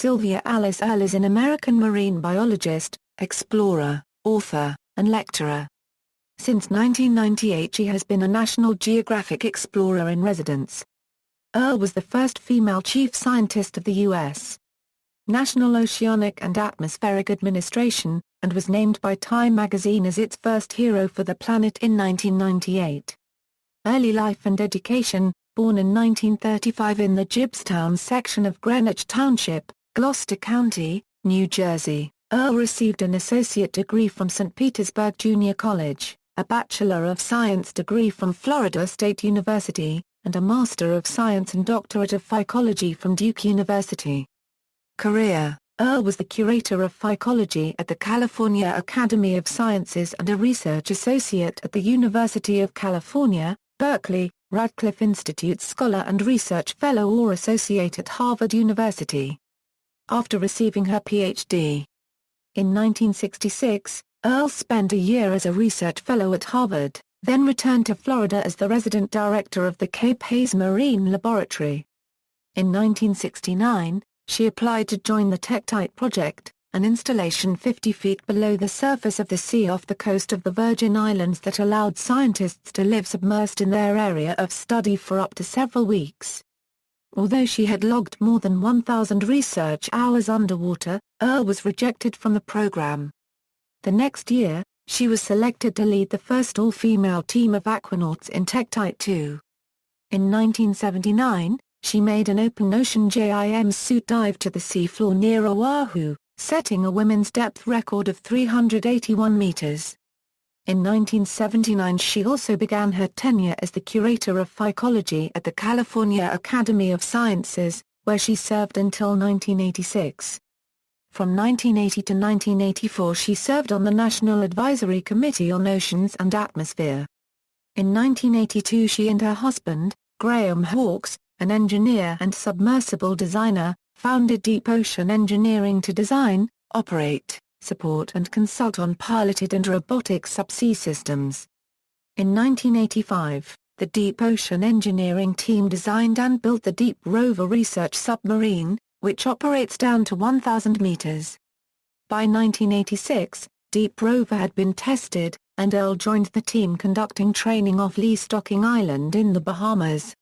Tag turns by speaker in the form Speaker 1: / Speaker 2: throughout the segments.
Speaker 1: Sylvia Alice Earle is an American marine biologist, explorer, author, and lecturer. Since 1998 she has been a National Geographic Explorer in residence. Earle was the first female chief scientist of the U.S. National Oceanic and Atmospheric Administration, and was named by Time magazine as its first hero for the planet in 1998. Early life and education. Born in 1935 in the Gibbstown section of Greenwich Township, Gloucester County, New Jersey, Earle received an associate degree from St. Petersburg Junior College, a Bachelor of Science degree from Florida State University, and a Master of Science and Doctorate of Phycology from Duke University. Career: Earle was the Curator of Phycology at the California Academy of Sciences and a Research Associate at the University of California, Berkeley, Radcliffe Institute Scholar and Research Fellow or Associate at Harvard University. After receiving her Ph.D. in 1966, Earle spent a year as a research fellow at Harvard, then returned to Florida as the resident director of the Cape Hayes Marine Laboratory. In 1969, she applied to join the Tektite Project, an installation 50 feet below the surface of the sea off the coast of the Virgin Islands that allowed scientists to live submersed in their area of study for up to several weeks. Although she had logged more than 1,000 research hours underwater, Earle was rejected from the program. The next year, she was selected to lead the first all-female team of aquanauts in Tektite 2. In 1979, she made an open-ocean JIM suit dive to the seafloor near Oahu, setting a women's depth record of 381 meters. In 1979 she also began her tenure as the Curator of Phycology at the California Academy of Sciences, where she served until 1986. From 1980 to 1984 she served on the National Advisory Committee on Oceans and Atmosphere. In 1982 she and her husband, Graham Hawkes, an engineer and submersible designer, founded Deep Ocean Engineering to design, operate, support and consult on piloted and robotic subsea systems. In 1985, the Deep Ocean Engineering team designed and built the Deep Rover research submarine, which operates down to 1,000 meters. By 1986, Deep Rover had been tested, and Earle joined the team conducting training off Lee Stocking Island in the Bahamas.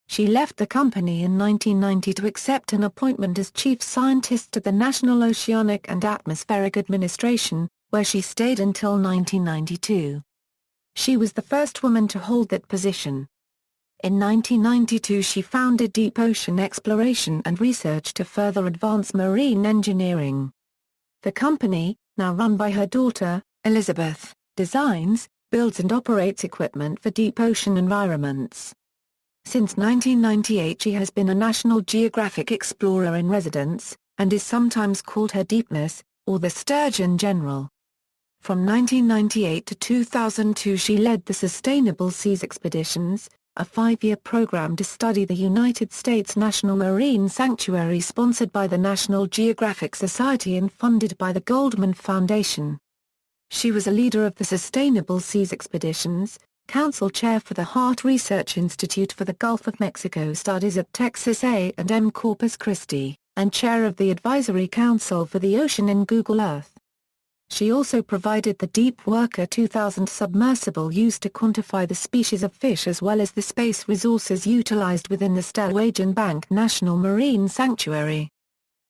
Speaker 1: She left the company in 1990 to accept an appointment as chief scientist at the National Oceanic and Atmospheric Administration, where she stayed until 1992. She was the first woman to hold that position. In 1992 she founded Deep Ocean Exploration and Research to further advance marine engineering. The company, now run by her daughter, Elizabeth, designs, builds and operates equipment for deep ocean environments. Since 1998 she has been a National Geographic Explorer in residence, and is sometimes called her Deepness, or the Sturgeon General. From 1998 to 2002 she led the Sustainable Seas Expeditions, a 5-year program to study the United States National Marine Sanctuary sponsored by the National Geographic Society and funded by the Goldman Foundation. She was a leader of the Sustainable Seas Expeditions, Council Chair for the Hart Research Institute for the Gulf of Mexico Studies at Texas A&M Corpus Christi, and Chair of the Advisory Council for the Ocean in Google Earth. She also provided the Deep Worker 2000 submersible used to quantify the species of fish as well as the space resources utilized within the Stellwagen Bank National Marine Sanctuary.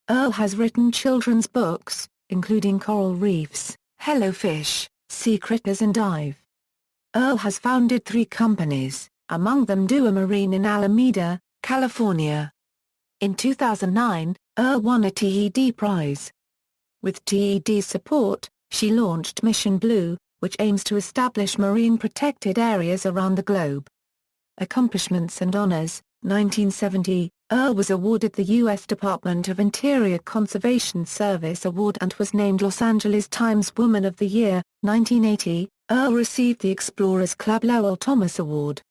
Speaker 1: Earle has written children's books, including Coral Reefs, Hello Fish, Sea Critters and Dive. Earle has founded 3 companies, among them Dua Marine in Alameda, California. In 2009, Earle won a TED Prize. With TED's support, she launched Mission Blue, which aims to establish marine protected areas around the globe. Accomplishments and honors: 1970, Earle was awarded the U.S. Department of Interior Conservation Service Award and was named Los Angeles Times Woman of the Year. 1980, Earle received the Explorers Club Lowell Thomas Award.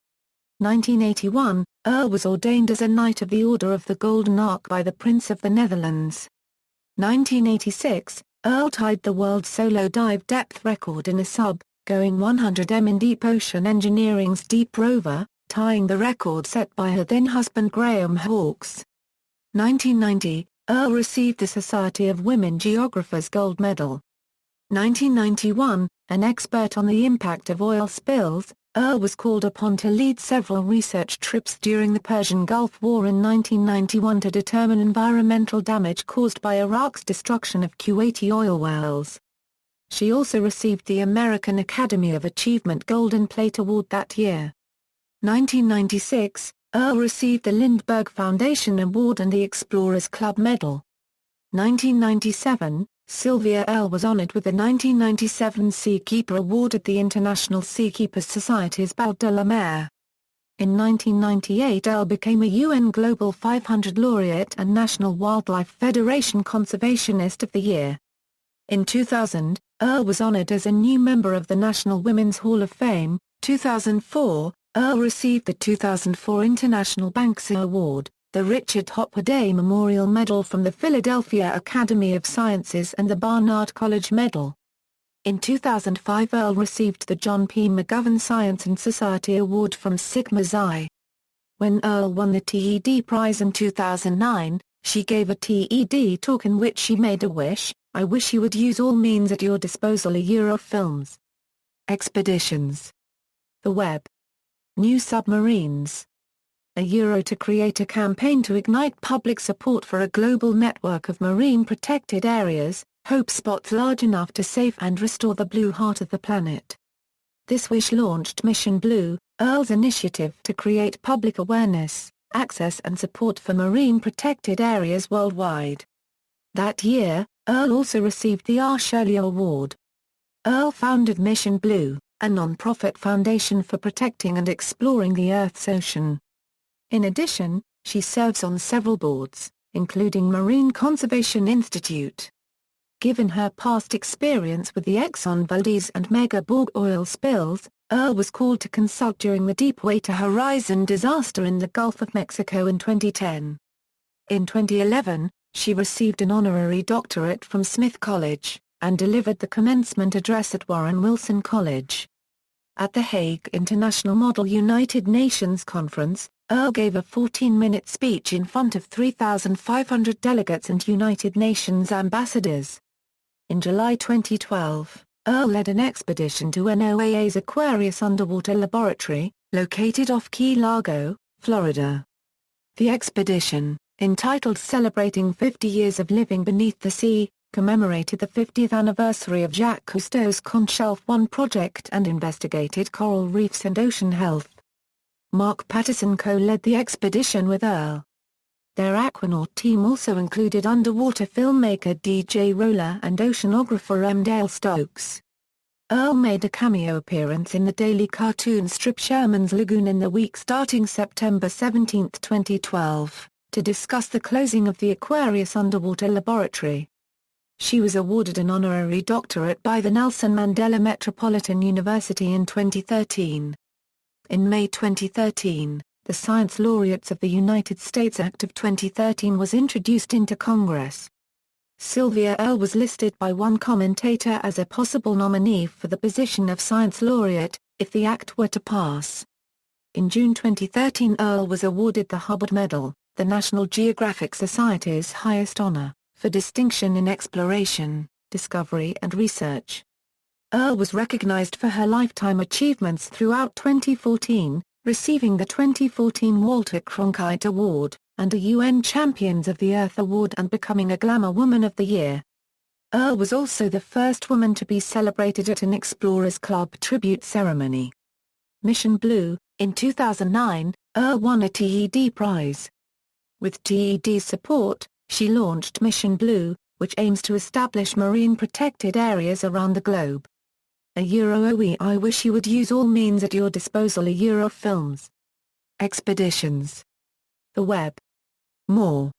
Speaker 1: 1981, Earle was ordained as a Knight of the Order of the Golden Ark by the Prince of the Netherlands. 1986, Earle tied the world solo dive depth record in a sub, going 100 m in Deep Ocean Engineering's Deep Rover, tying the record set by her then-husband Graham Hawkes. 1990, Earle received the Society of Women Geographers Gold Medal. 1991, an expert on the impact of oil spills, Earle was called upon to lead several research trips during the Persian Gulf War in 1991 to determine environmental damage caused by Iraq's destruction of Kuwaiti oil wells. She also received the American Academy of Achievement Golden Plate Award that year. 1996, Earle received the Lindbergh Foundation Award and the Explorers Club Medal. 1997, Sylvia Earle was honored with the 1997 Seakeeper Award at the International Seakeepers Society's Bal de la Mer. In 1998 Earle became a UN Global 500 laureate and National Wildlife Federation Conservationist of the Year. In 2000, Earle was honored as a new member of the National Women's Hall of Fame. 2004, Earle received the 2004 International Banksy Award, the Richard Hopper Day Memorial Medal from the Philadelphia Academy of Sciences and the Barnard College Medal. In 2005 Earle received the John P. McGovern Science and Society Award from Sigma Xi. When Earle won the TED Prize in 2009, she gave a TED talk in which she made a wish: "I wish you would use all means at your disposal." Films. Expeditions. The web. New submarines. To create a campaign to ignite public support for a global network of marine protected areas, hope spots large enough to save and restore the blue heart of the planet. This wish launched Mission Blue, Earle's initiative to create public awareness, access and support for marine protected areas worldwide. That year, Earle also received the R. Shirley Award. Earle founded Mission Blue, a non-profit foundation for protecting and exploring the Earth's ocean. In addition, she serves on several boards, including Marine Conservation Institute. Given her past experience with the Exxon Valdez and Mega Borg oil spills, Earle was called to consult during the Deepwater Horizon disaster in the Gulf of Mexico in 2010. In 2011, she received an honorary doctorate from Smith College, and delivered the commencement address at Warren Wilson College. At the Hague International Model United Nations Conference, Earle gave a 14-minute speech in front of 3,500 delegates and United Nations ambassadors. In July 2012, Earle led an expedition to NOAA's Aquarius underwater laboratory, located off Key Largo, Florida. The expedition, entitled Celebrating 50 Years of Living Beneath the Sea, commemorated the 50th anniversary of Jacques Cousteau's Conshelf 1 project and investigated coral reefs and ocean health. Mark Patterson co-led the expedition with Earle. Their Aquanaut team also included underwater filmmaker DJ Roller and oceanographer M. Dale Stokes. Earle made a cameo appearance in the daily cartoon strip Sherman's Lagoon in the week starting September 17, 2012, to discuss the closing of the Aquarius underwater laboratory. She was awarded an honorary doctorate by the Nelson Mandela Metropolitan University in 2013. In May 2013, the Science Laureates of the United States Act of 2013 was introduced into Congress. Sylvia Earle was listed by one commentator as a possible nominee for the position of Science Laureate, if the act were to pass. In June 2013 Earle was awarded the Hubbard Medal, the National Geographic Society's highest honor, for distinction in exploration, discovery and research. Earle was recognized for her lifetime achievements throughout 2014, receiving the 2014 Walter Cronkite Award, and a UN Champions of the Earth Award and becoming a Glamour Woman of the Year. Earle was also the first woman to be celebrated at an Explorers Club tribute ceremony. Mission Blue. In 2009, Earle won a TED Prize. With TED's support, she launched Mission Blue, which aims to establish marine protected areas around the globe. I wish you would use all means at your disposal. Films. Expeditions. The web. More.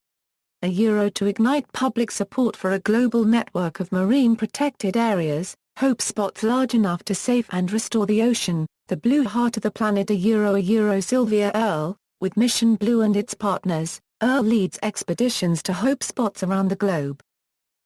Speaker 1: To ignite public support for a global network of marine protected areas, hope spots large enough to save and restore the ocean, the blue heart of the planet. Sylvia Earle, with Mission Blue and its partners, Earle leads expeditions to hope spots around the globe.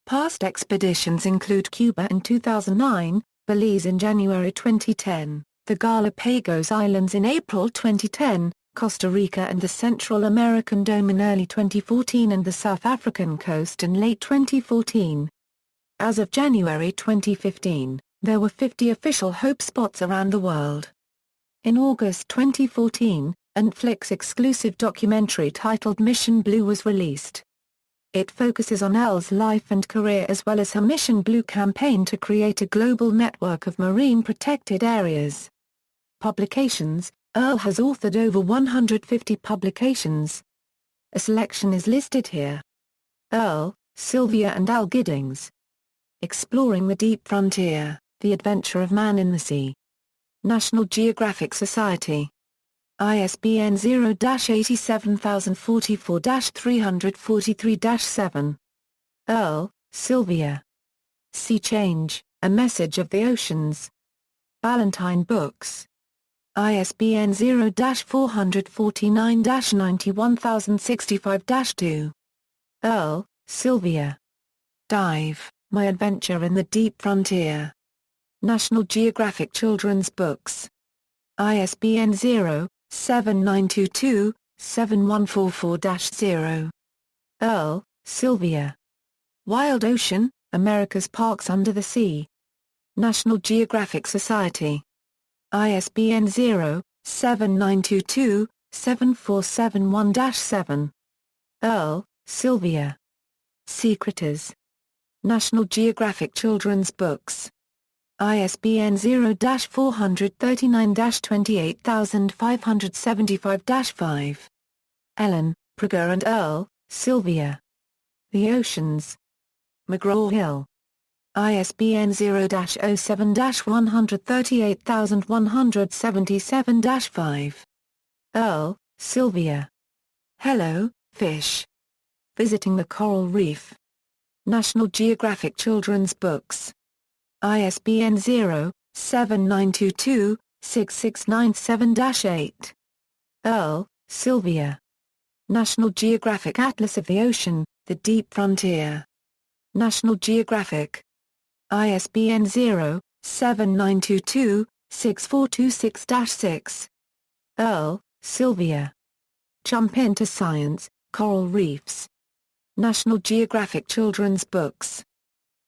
Speaker 1: Past expeditions include Cuba in 2009, Belize in January 2010, the Galapagos Islands in April 2010, Costa Rica and the Central American Dome in early 2014 and the South African coast in late 2014. As of January 2015, there were 50 official HOPE spots around the world. In August 2014, a Netflix-exclusive documentary titled Mission Blue was released. It focuses on Earle's life and career as well as her Mission Blue campaign to create a global network of marine protected areas. Publications: Earle has authored over 150 publications. A selection is listed here. Earle, Sylvia and Al Giddings. Exploring the Deep Frontier, The Adventure of Man in the Sea. National Geographic Society. ISBN 0-87044-343-7. Earle, Sylvia. Sea Change, A Message of the Oceans. Ballantine Books. ISBN 0-449-91065-2. Earle, Sylvia. Dive, My Adventure in the Deep Frontier. National Geographic Children's Books. ISBN 0-7922-7144-0. Earle, Sylvia. Wild Ocean, America's Parks Under the Sea. National Geographic Society. ISBN 0-7922-7471-7. Earle, Sylvia. Sea Critters. National Geographic Children's Books. ISBN 0-439-28575-5. Ellen, Prager and Earle, Sylvia. The Oceans. McGraw-Hill. ISBN 0-07-138177-5. Earle, Sylvia. Hello, Fish. Visiting the Coral Reef. National Geographic Children's Books. ISBN 0-7922-6697-8. Earle, Sylvia. National Geographic Atlas of the Ocean, The Deep Frontier. National Geographic. ISBN 0-7922-6426-6. Earle, Sylvia. Jump Into Science, Coral Reefs. National Geographic Children's Books.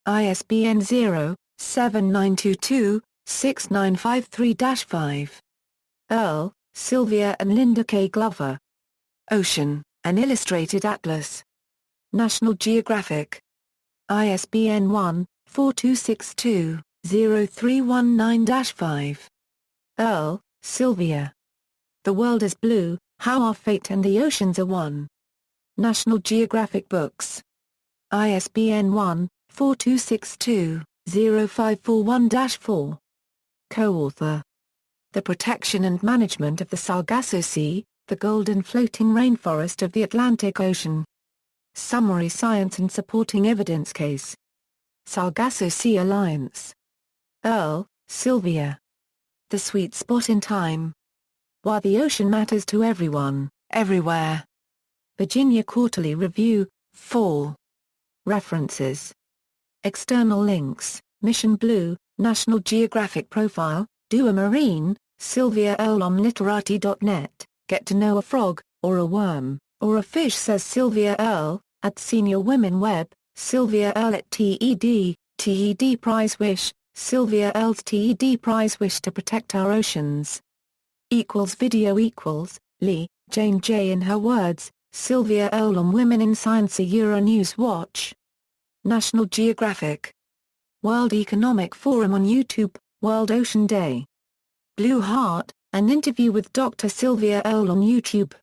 Speaker 1: ISBN 0-7922-6953-5. Earle, Sylvia and Linda K. Glover. Ocean, An Illustrated Atlas. National Geographic. ISBN 1-4262-0319-5. Earle, Sylvia. The World is Blue, How Our Fate and the Oceans Are One. National Geographic Books. ISBN 1-4262-0541-4. Co-author. The Protection and Management of the Sargasso Sea, the Golden Floating Rainforest of the Atlantic Ocean. Summary Science and Supporting Evidence Case. Sargasso Sea Alliance. Earle, Sylvia. The Sweet Spot in Time. Why the Ocean Matters to Everyone, Everywhere. Virginia Quarterly Review, 4. References. External links, Mission Blue, National Geographic Profile, Do a Marine, Sylvia Earle on literati.net, Get to Know a Frog, or a Worm, or a Fish Says Sylvia Earle, at Senior Women Web, Sylvia Earle at TED, TED Prize Wish, Sylvia Earle's TED Prize Wish to Protect Our Oceans. Video Lee, Jane J. In her words, Sylvia Earle on Women in Science. Euronews Watch. National Geographic. World Economic Forum on YouTube, World Ocean Day. Blue Heart, an interview with Dr. Sylvia Earle on YouTube.